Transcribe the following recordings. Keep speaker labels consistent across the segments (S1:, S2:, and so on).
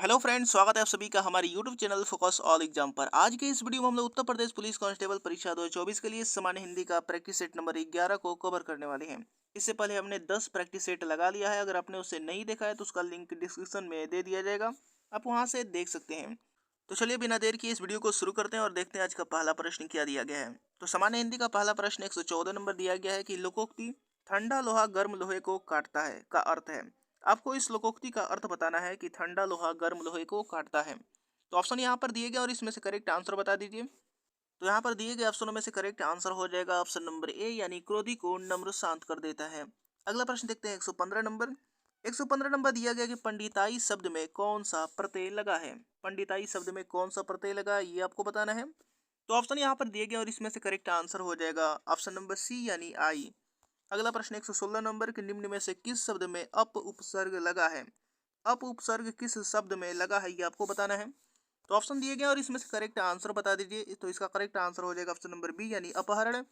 S1: Hello friends, स्वागत है आप सभी का हमारे YouTube channel focus all exam पर। आज के इस वीडियो में हम लोग उत्तर प्रदेश पुलिस कांस्टेबल परीक्षा 2024 के लिए सामान्य हिंदी का प्रैक्टिस सेट नंबर 11 को कवर करने वाले हैं। इससे पहले हमने 10 प्रैक्टिस सेट लगा लिया है। अगर आपने उसे नहीं देखा है तो उसका लिंक डिस्क्रिप्शन में दे दिया जाएगा, आप वहाँ से देख सकते हैं। तो चलिए बिना देर किए इस वीडियो को शुरू करते हैं और देखते हैं आज का पहला प्रश्न क्या दिया गया है। तो सामान्य हिंदी का पहला प्रश्न 114 नंबर दिया गया है कि लोकोक्ति ठंडा लोहा गर्म लोहे को काटता है का अर्थ है। आपको इस लोकोक्ति का अर्थ बताना है कि ठंडा लोहा गर्म लोहे को काटता है। तो ऑप्शन यहाँ पर दिए गए और इसमें से करेक्ट आंसर बता दीजिए। तो यहाँ पर दिए गए ऑप्शनों में से करेक्ट आंसर हो जाएगा ऑप्शन नंबर ए, यानी क्रोधी को नम्र शांत कर देता है। अगला प्रश्न देखते हैं 115 नंबर। 115 नंबर दिया गया कि पंडिताई शब्द में कौन सा प्रत्यय लगा है। पंडिताई शब्द में कौन सा प्रत्यय लगा है ये आपको बताना है। तो ऑप्शन यहाँ पर दिए गए और इसमें से करेक्ट आंसर हो जाएगा ऑप्शन नंबर सी, यानी आई। अगला प्रश्न 116 नंबर के निम्न में से किस शब्द में अप उपसर्ग लगा है। अप उपसर्ग किस शब्द में लगा है ये आपको बताना है। तो ऑप्शन दिए गए और इसमें से करेक्ट आंसर बता दीजिए। तो इसका करेक्ट आंसर हो जाएगा ऑप्शन नंबर बी, यानी अपहरण।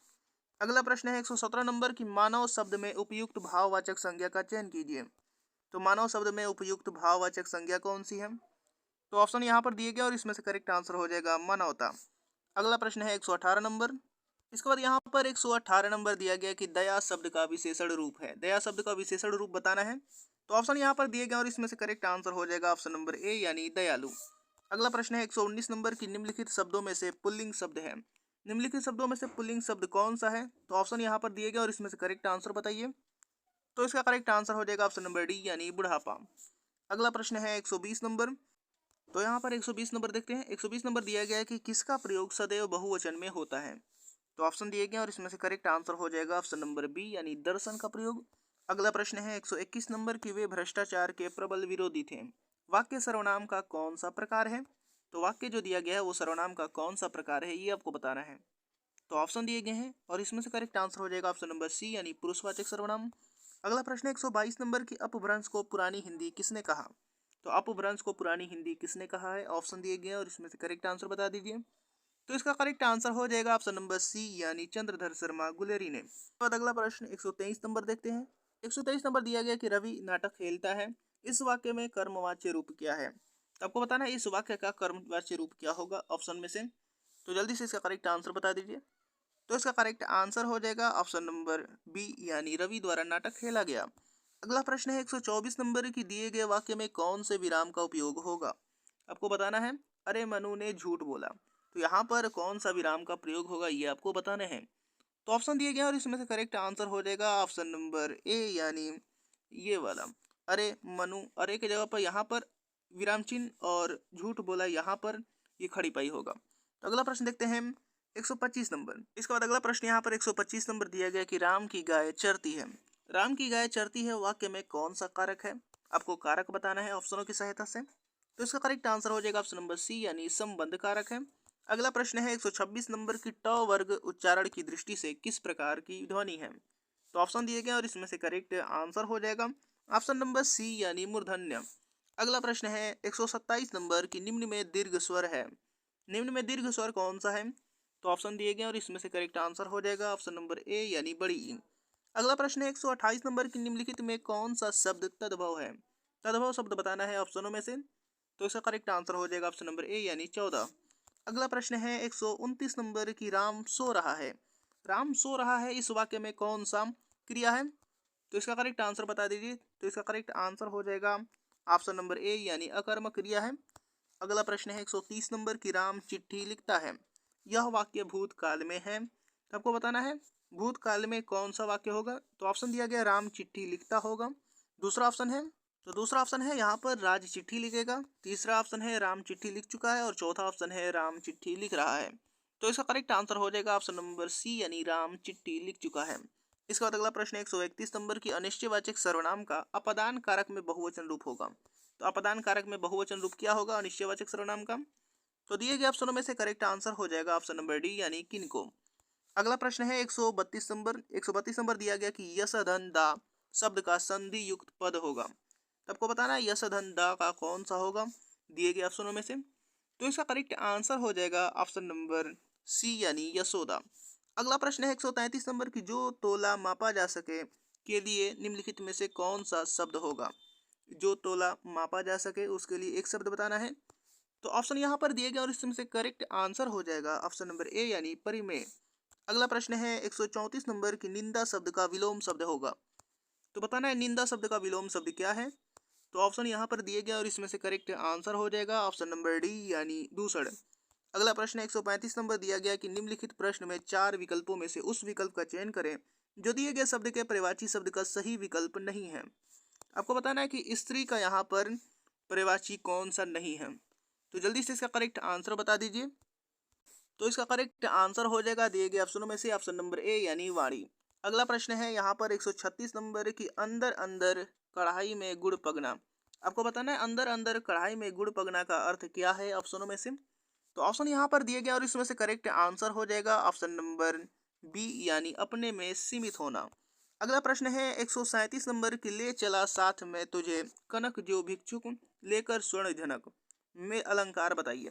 S1: अगला प्रश्न है 117 नंबर की मानव शब्द में उपयुक्त भाववाचक संज्ञा का चयन कीजिए। तो मानव शब्द में उपयुक्त भाववाचक संज्ञा कौन सी है। तो ऑप्शन यहाँ पर दिए गए और इसमें से करेक्ट आंसर हो जाएगा मानवता। अगला प्रश्न है 118 नंबर। इसके बाद यहाँ पर 118 नंबर दिया गया कि दया शब्द का विशेषण रूप है। दया शब्द का विशेषण रूप बताना है। तो ऑप्शन यहाँ पर दिए गए और इसमें से करेक्ट आंसर हो जाएगा ऑप्शन नंबर ए, यानी दयालु। अगला प्रश्न है 119 नंबर की निम्नलिखित शब्दों में से पुल्लिंग शब्द है। निम्नलिखित शब्दों में से पुल्लिंग शब्द कौन सा है। तो ऑप्शन यहाँ पर दिए गए और इसमें से करेक्ट आंसर बताइए। तो इसका करेक्ट आंसर हो जाएगा ऑप्शन नंबर डी, यानी बुढ़ापा। अगला प्रश्न है 120 नंबर। तो यहाँ पर 120 नंबर देखते हैं। 120 नंबर दिया गया है कि किसका प्रयोग सदैव बहुवचन में होता है। तो ऑप्शन दिए गए और इसमें से करेक्ट आंसर हो जाएगा ऑप्शन नंबर बी, यानी दर्शन का प्रयोग। अगला प्रश्न है 121 नंबर की वे भ्रष्टाचार के प्रबल विरोधी थे। वाक्य सर्वनाम का कौन सा प्रकार है। तो वाक्य जो दिया गया है वो सर्वनाम का कौन सा प्रकार है ये आपको बताना है। तो ऑप्शन दिए गए हैं और इसमें से करेक्ट आंसर हो जाएगा ऑप्शन नंबर सी, यानी पुरुषवाचक सर्वनाम। अगला प्रश्न 122 नंबर की अपभ्रंश को पुरानी हिंदी किसने कहा। तो अपभ्रंश को पुरानी हिंदी किसने कहा है। ऑप्शन दिए गए और इसमें से करेक्ट आंसर बता दीजिए। तो इसका करेक्ट आंसर हो जाएगा ऑप्शन नंबर सी, यानी चंद्रधर शर्मा गुलेरी ने। तो अगला प्रश्न 123 नंबर देखते हैं। 123 नंबर दिया गया कि रवि नाटक खेलता है। इस वाक्य में कर्मवाच्य रूप क्या है। तो आपको बताना है इस वाक्य का कर्मवाच्य रूप क्या होगा ऑप्शन में से। तो जल्दी से इसका करेक्ट आंसर बता दीजिए। तो इसका करेक्ट आंसर हो जाएगा ऑप्शन नंबर बी, यानी रवि द्वारा नाटक खेला गया। अगला प्रश्न है 124 नंबर की दिए गए वाक्य में कौन से विराम का उपयोग होगा। आपको बताना है अरे मनु ने झूठ बोला। तो यहाँ पर कौन सा विराम का प्रयोग होगा ये आपको बताना है। तो ऑप्शन दिए गए और इसमें से करेक्ट आंसर हो जाएगा ऑप्शन नंबर ए, यानी ये वाला। अरे मनु, अरे की जगह पर यहाँ पर विराम चिन्ह और झूठ बोला यहाँ पर ये खड़ी पाई होगा। तो अगला प्रश्न देखते हैं 125 नंबर। इसके बाद अगला प्रश्न यहाँ पर 125 नंबर दिया गया कि राम की गाय चरती है। राम की गाय चरती है वाक्य में कौन सा कारक है। आपको कारक बताना है ऑप्शनों की सहायता से। तो इसका करेक्ट आंसर हो जाएगा ऑप्शन नंबर सी, यानी संबंध कारक है। अगला प्रश्न है 126 नंबर की ट वर्ग उच्चारण की दृष्टि से किस प्रकार की ध्वनि है। तो ऑप्शन दिए गए और इसमें से करेक्ट आंसर हो जाएगा ऑप्शन नंबर सी, यानी मूर्धन्य। अगला प्रश्न है 127 नंबर की निम्न में दीर्घ स्वर है। निम्न में दीर्घ स्वर कौन सा है। तो ऑप्शन दिए गए और इसमें से करेक्ट आंसर हो जाएगा ऑप्शन नंबर ए, यानी बड़ी ई। अगला प्रश्न है 128 नंबर की निम्नलिखित में कौन सा शब्द तद्भव है। तद्भव शब्द बताना है ऑप्शनों में से। तो इसका करेक्ट आंसर हो जाएगा ऑप्शन नंबर ए, यानी 14। अगला प्रश्न है 129 नंबर की राम सो रहा है। राम सो रहा है इस वाक्य में कौन सा क्रिया है। तो इसका करेक्ट आंसर बता दीजिए। तो इसका करेक्ट आंसर हो जाएगा ऑप्शन नंबर ए, यानी अकर्मक क्रिया है। अगला प्रश्न है 130 नंबर की राम चिट्ठी लिखता है। यह वाक्य भूतकाल में है। तो आपको बताना है भूतकाल में कौन सा वाक्य होगा। तो ऑप्शन दिया गया राम चिट्ठी लिखता होगा। दूसरा ऑप्शन है, तो दूसरा ऑप्शन है यहाँ पर राज चिट्ठी लिखेगा। तीसरा ऑप्शन है राम चिट्ठी लिख चुका है और चौथा ऑप्शन है राम चिट्ठी लिख रहा है। तो इसका करेक्ट आंसर हो जाएगा ऑप्शन नंबर सी, यानी राम चिट्ठी लिख चुका है। इसके बाद अगला प्रश्न 131 नंबर की अनिश्चयवाचक सर्वनाम का अपदान कारक में बहुवचन रूप होगा। तो अपदान कारक में बहुवचन रूप क्या होगा अनिश्चयवाचक सर्वनाम का। तो दिए गए ऑप्शनों में से करेक्ट आंसर हो जाएगा ऑप्शन नंबर डी, यानी किनको। अगला प्रश्न है 132 नंबर। 132 नंबर दिया गया कि यश धन दा शब्द का संधि युक्त पद होगा। तो आपको बताना है यश धन दा का कौन सा होगा दिए गए ऑप्शनों में से। तो इसका करेक्ट आंसर हो जाएगा ऑप्शन नंबर सी, यानी यशोदा। अगला प्रश्न है 133 नंबर की जो तोला मापा जा सके के लिए निम्नलिखित में से कौन सा शब्द होगा। जो तोला मापा जा सके उसके लिए एक शब्द बताना है। तो ऑप्शन यहाँ पर दिए गए और इसमें से करेक्ट आंसर हो जाएगा ऑप्शन नंबर ए यानी परिमेय। अगला प्रश्न है 134 नंबर की निंदा शब्द का विलोम शब्द होगा। तो बताना है निंदा शब्द का विलोम शब्द क्या है। तो ऑप्शन यहाँ पर दिए गए और इसमें से करेक्ट आंसर हो जाएगा ऑप्शन नंबर डी यानी दूषण। अगला प्रश्न 135 नंबर दिया गया कि निम्नलिखित प्रश्न में 4 विकल्पों में से उस विकल्प का चयन करें जो दिए गए शब्द के पर्यायवाची शब्द का सही विकल्प नहीं है। आपको बताना है कि स्त्री का यहाँ पर पर्यायवाची कौन सा नहीं है। तो जल्दी से इसका करेक्ट आंसर बता दीजिए। तो इसका करेक्ट आंसर हो जाएगा दिए गए ऑप्शनों में से ऑप्शन नंबर ए यानी वाणी। अगला प्रश्न है यहाँ पर 136 नंबर की अंदर अंदर कढ़ाई में गुड़ पगना। आपको बताना है अंदर अंदर कढ़ाई में गुड़ पगना का अर्थ क्या है ऑप्शनों में से। तो ऑप्शन यहाँ पर दिए गया और इसमें से करेक्ट आंसर हो जाएगा ऑप्शन नंबर बी यानी अपने में सीमित होना। अगला प्रश्न है 137 नंबर की ले चला साथ में तुझे कनक जो भिक्षुक लेकर स्वर्ण झनक में अलंकार बताइए।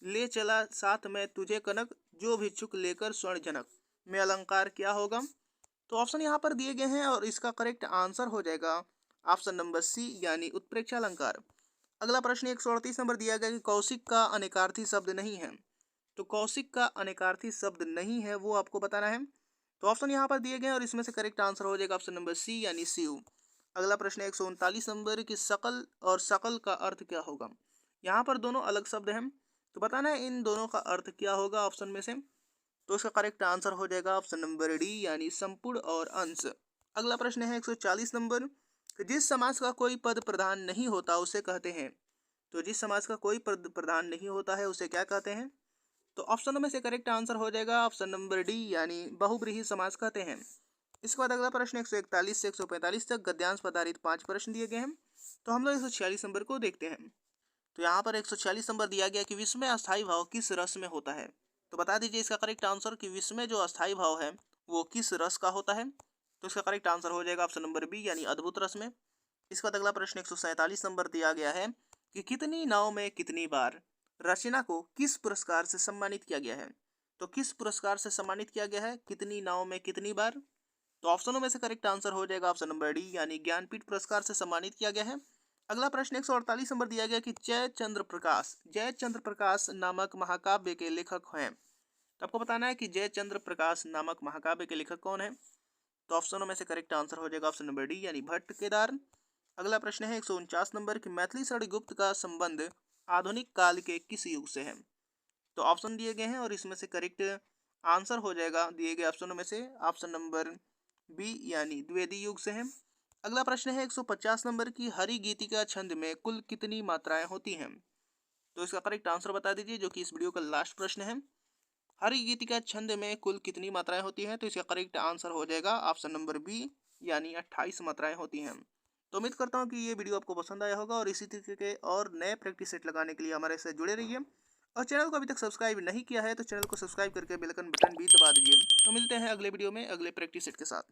S1: ले चला साथ में तुझे कनक जो भिक्षुक लेकर स्वर्ण जनक में अलंकार क्या होगा। तो ऑप्शन यहाँ पर दिए गए हैं और इसका करेक्ट आंसर हो जाएगा ऑप्शन नंबर सी यानी उत्प्रेक्षा अलंकार। अगला प्रश्न 138 नंबर दिया गया कि कौशिक का अनेकार्थी शब्द नहीं है। तो कौशिक का अनेकार्थी शब्द नहीं है वो आपको बताना है। तो ऑप्शन यहाँ पर दिए गए और इसमें से करेक्ट आंसर हो जाएगा ऑप्शन नंबर सी यानी शिव। अगला प्रश्न 139 नंबर की सकल और सकल का अर्थ क्या होगा। यहाँ पर दोनों अलग शब्द हैं तो बताना है इन दोनों का अर्थ क्या होगा ऑप्शन में से। तो इसका करेक्ट आंसर हो जाएगा ऑप्शन नंबर डी यानी संपूर्ण और अंश। अगला प्रश्न है 140 नंबर जिस समाज का कोई पद प्रधान नहीं होता उसे कहते हैं। तो जिस समाज का कोई पद प्रधान नहीं होता है उसे क्या कहते हैं। तो ऑप्शनों में से करेक्ट आंसर हो जाएगा ऑप्शन नंबर डी यानी बहुब्रीहि समाज कहते हैं। इसके बाद अगला प्रश्न 141 से 145 तक गद्यांश पर आधारित 5 प्रश्न दिए गए हैं। तो हम लोग 146 नंबर को देखते हैं। तो यहाँ पर 146 नंबर दिया गया कि विस्मय अस्थायी भाव किस रस में होता है। तो बता दीजिए इसका करेक्ट आंसर कि विस्मय जो अस्थायी भाव है वो किस रस का होता है। तो इसका करेक्ट आंसर हो जाएगा ऑप्शन नंबर बी यानी अद्भुत रस में। इसका अगला प्रश्न 147 नंबर दिया गया है कि कितनी नाव में कितनी बार रचना को किस पुरस्कार से सम्मानित किया गया है। तो किस पुरस्कार से सम्मानित किया गया है कितनी नाव में कितनी बार। तो ऑप्शनों में से करेक्ट आंसर हो जाएगा ऑप्शन नंबर डी यानी ज्ञानपीठ पुरस्कार से सम्मानित किया गया है। अगला प्रश्न 148 नंबर दिया गया कि जयचंद्र प्रकाश नामक महाकाव्य के लेखक हैं। तो आपको बताना है कि जयचंद्र प्रकाश नामक महाकाव्य के लेखक कौन है। तो ऑप्शनों में से करेक्ट आंसर हो जाएगा ऑप्शन नंबर डी यानी भट्ट केदार। अगला प्रश्न है 149 नंबर की मैथिली शरण गुप्त का संबंध आधुनिक काल के किस युग से है। तो ऑप्शन दिए गए हैं और इसमें से करेक्ट आंसर हो जाएगा दिए गए ऑप्शनों में से ऑप्शन नंबर बी यानी द्विवेदी युग से है। अगला प्रश्न है 150 नंबर की हरि गीतिका छंद में कुल कितनी मात्राएं होती हैं। तो इसका करेक्ट आंसर बता दीजिए जो कि इस वीडियो का लास्ट प्रश्न है। हरि गीतिका छंद में कुल कितनी मात्राएं होती हैं। तो इसका करेक्ट आंसर हो जाएगा ऑप्शन नंबर बी यानी 28 मात्राएं होती हैं। तो उम्मीद करता हूं कि ये वीडियो आपको पसंद आया होगा और इसी तरीके के और नए प्रैक्टिस सेट लगाने के लिए हमारे साथ जुड़े रहिए और चैनल को अभी तक सब्सक्राइब नहीं किया है तो चैनल को सब्सक्राइब करके बेल आइकन बटन भी दबा दीजिए। तो मिलते हैं अगले वीडियो में अगले प्रैक्टिस सेट के साथ।